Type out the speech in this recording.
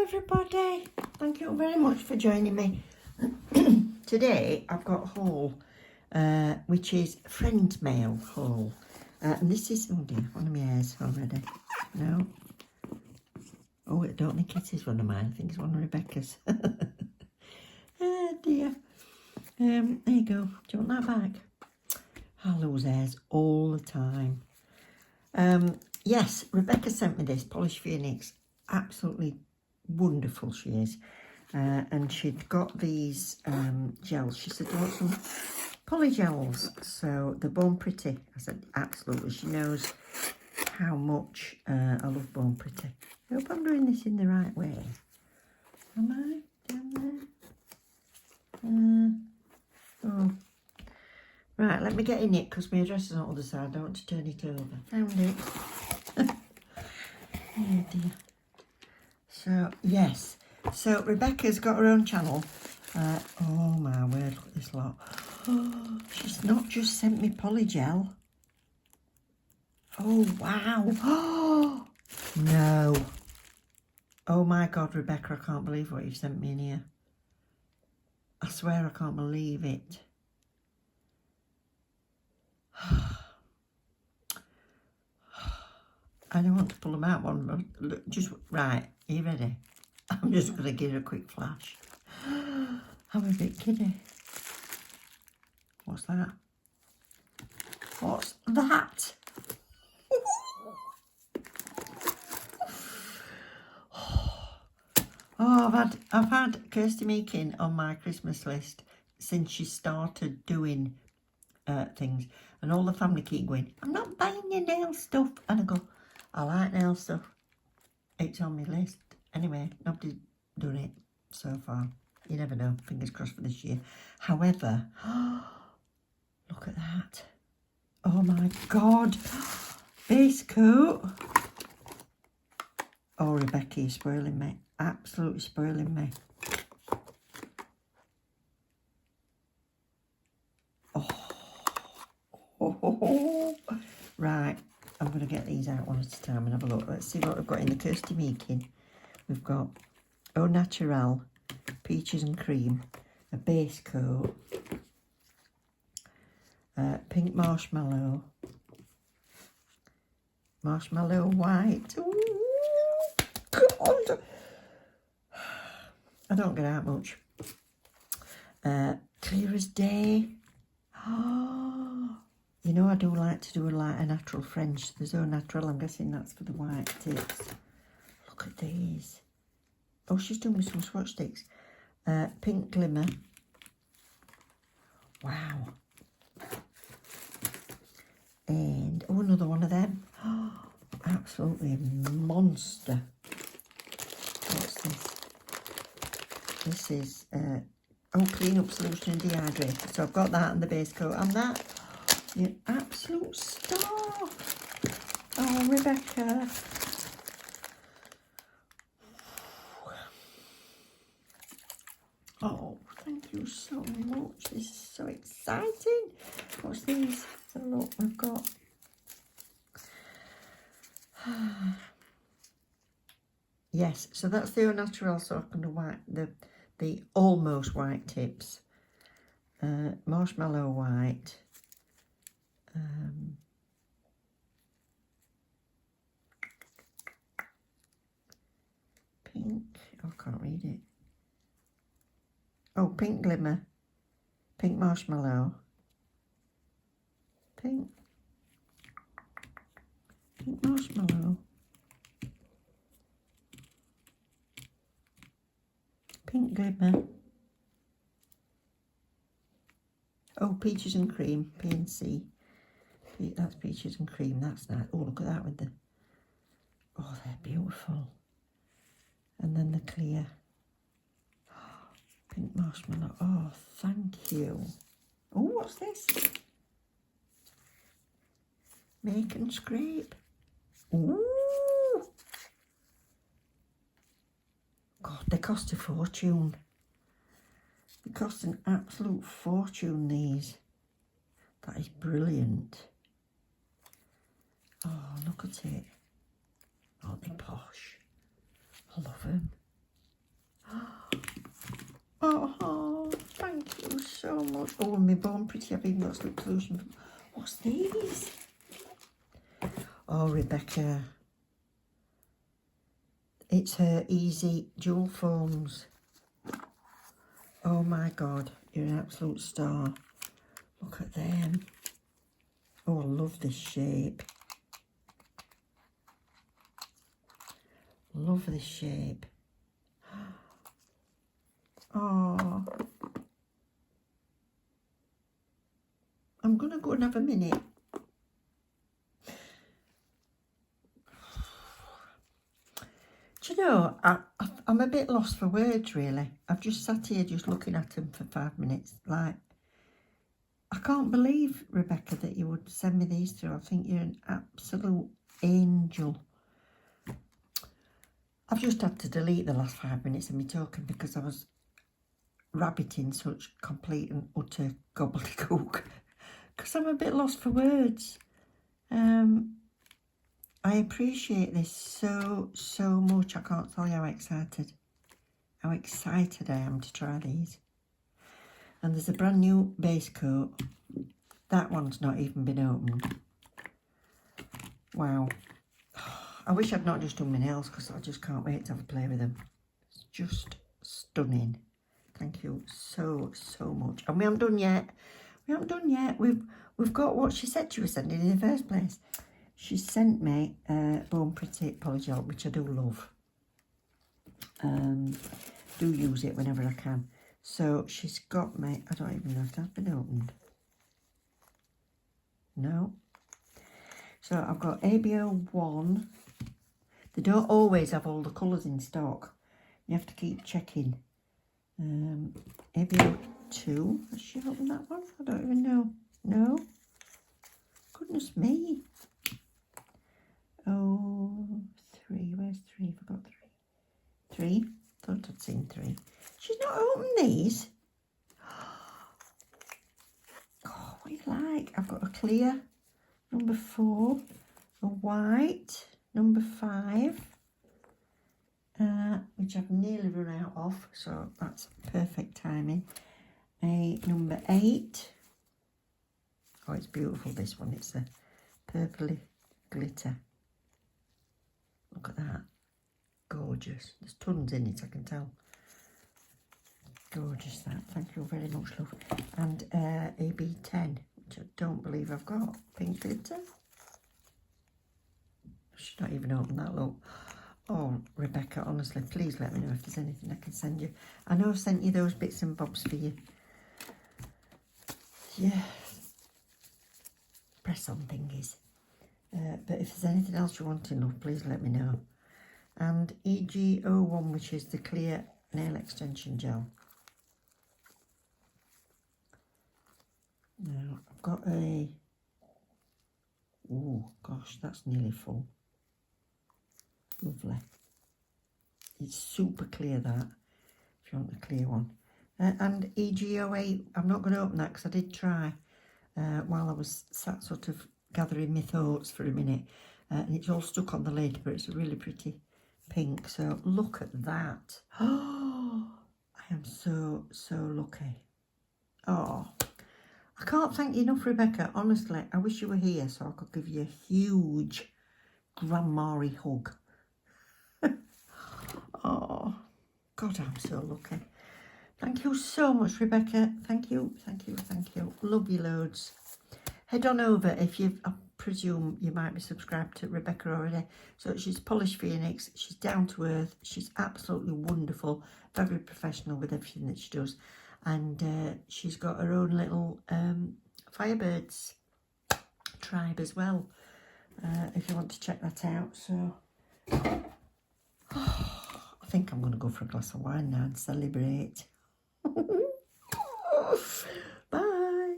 everybody, thank you very much for joining me. Today I've got a haul which is friend mail haul, and this is, oh dear, one of my hairs already. No, oh, I don't think it is one of mine, I think it's one of Rebecca's. Oh dear. There you go. Do you want that back? I lose hairs all the time. Yes, Rebecca sent me this Polish Phoenix. Absolutely wonderful she is. And she'd got these gels. She said, do you want some poly gels? So they're Born Pretty. I said, absolutely. She knows how much I love Born Pretty. I hope I'm doing this in the right way. Am I? Down there? Oh. Right, let me get in it because my address is on the other side. I don't want to turn it over. Found it. Oh dear. So, yes. So, Rebecca's got her own channel. Oh my word, look at this lot. Oh, she's not just sent me polygel. Oh, wow. Oh, no. Oh my God, Rebecca, I can't believe what you've sent me in here. I swear I can't believe it. I don't want to pull them out one, but just right. Are you ready? I'm just going to give it a quick flash. I'm a bit giddy. What's that? What's that? Oh, I've had Kirsty Meakin on my Christmas list since she started doing things, and all the family keep going, I'm not buying your nail stuff, and I go, I like nail stuff. It's on my list. Anyway, nobody's done it so far. You never know. Fingers crossed for this year. However, look at that. Oh my God. Base coat. Oh, Rebecca, you're spoiling me. Absolutely spoiling me. Oh. Right. I'm going to get these out one at a time and have a look. Let's see what we've got in the Kirsty Meakin. We've got Au Naturel, Peaches and Cream, a base coat, pink marshmallow, marshmallow white. Ooh, God. I don't get out much. Clear as day. Oh. You know, I do like to do a natural French. There's Au Naturel. I'm guessing that's for the white tips. Look at these. Oh, she's done with some swatch sticks. Pink glimmer. Wow. And, oh, another one of them. Oh, absolutely monster. What's this? This is, clean up solution and dehydrator. So I've got that and the base coat and that. You absolute star. Oh, Rebecca. Oh, thank you so much. This is so exciting. What's these? So look, we've got yes, so that's the Au Naturel, so I can do white, the almost white tips. Marshmallow white. Pink, oh, I can't read it. Oh, pink glimmer, pink marshmallow, pink marshmallow, pink glimmer. Oh, peaches and cream, P&C. That's peaches and cream, that's nice. Oh, look at that with the, oh, they're beautiful. And then the clear. Pink marshmallow. Oh, thank you. Oh, what's this? Make and scrape. Ooh. God, they cost a fortune. They cost an absolute fortune, these. That is brilliant. Oh, look at it. Aren't they posh? I love them. Oh, thank you so much. Oh, and my Born Pretty, I've even got slip solution. What's these? Oh, Rebecca. It's her Easy Jewel Foams. Oh my God, you're an absolute star. Look at them. Oh, I love this shape. Love this shape. Oh. I'm going to go and have a minute. Do you know, I'm a bit lost for words, really. I've just sat here just looking at them for 5 minutes. Like, I can't believe, Rebecca, that you would send me these through. I think you're an absolute angel. I've just had to delete the last 5 minutes of me talking because I was rabbiting such complete and utter gobbledygook. Because I'm a bit lost for words. I appreciate this so much. I can't tell you how excited I am to try these. And there's a brand new base coat. That one's not even been opened. Wow. I wish I'd not just done my nails because I just can't wait to have a play with them. It's just stunning. Thank you so much. And we haven't done yet. We've got what she said she was sending in the first place. She sent me Born Pretty Polygel, which I do love. Do use it whenever I can. So she's got me, I don't even know if that's been opened. No. So I've got ABO1. They don't always have all the colours in stock. You have to keep checking. ABO2. Has she opened that one? I don't even know. No. Goodness me. Oh, 3. Where's 3? Forgot 3. 3. Thought I'd seen 3. She's not opened these. Oh, what do you like? I've got a clear, number 4. A white, number 5. Which I've nearly run out of, so that's perfect timing. A number 8. Oh, it's beautiful, this one. It's a purpley glitter. Look at that. Gorgeous. There's tons in it, I can tell. Gorgeous, that. Thank you very much, love. And AB10, which I don't believe I've got. Pink glitter. She's not even opened that, look. Oh, Rebecca, honestly, please let me know if there's anything I can send you. I know I've sent you those bits and bobs for you. Yeah. Press on thingies. But if there's anything else you want to know, please let me know. And EG01, which is the clear nail extension gel. Now, I've got a... Oh, gosh, that's nearly full. Lovely. It's super clear, that, if you want the clear one. And EG08, I'm not going to open that because I did try while I was sat sort of gathering my thoughts for a minute. And it's all stuck on the lid, but it's a really pretty pink. So look at that. Oh, I am so lucky. Oh, I can't thank you enough, Rebecca. Honestly, I wish you were here so I could give you a huge grandma-y hug. Oh, God, I'm so lucky. Thank you so much, Rebecca. Thank you. Love you loads. Head on over if you, I presume you might be subscribed to Rebecca already. So she's Polish Phoenix. She's down to earth. She's absolutely wonderful. Very professional with everything that she does. And she's got her own little Firebirds tribe as well. If you want to check that out. So... I think I'm going to go for a glass of wine now and celebrate. Bye.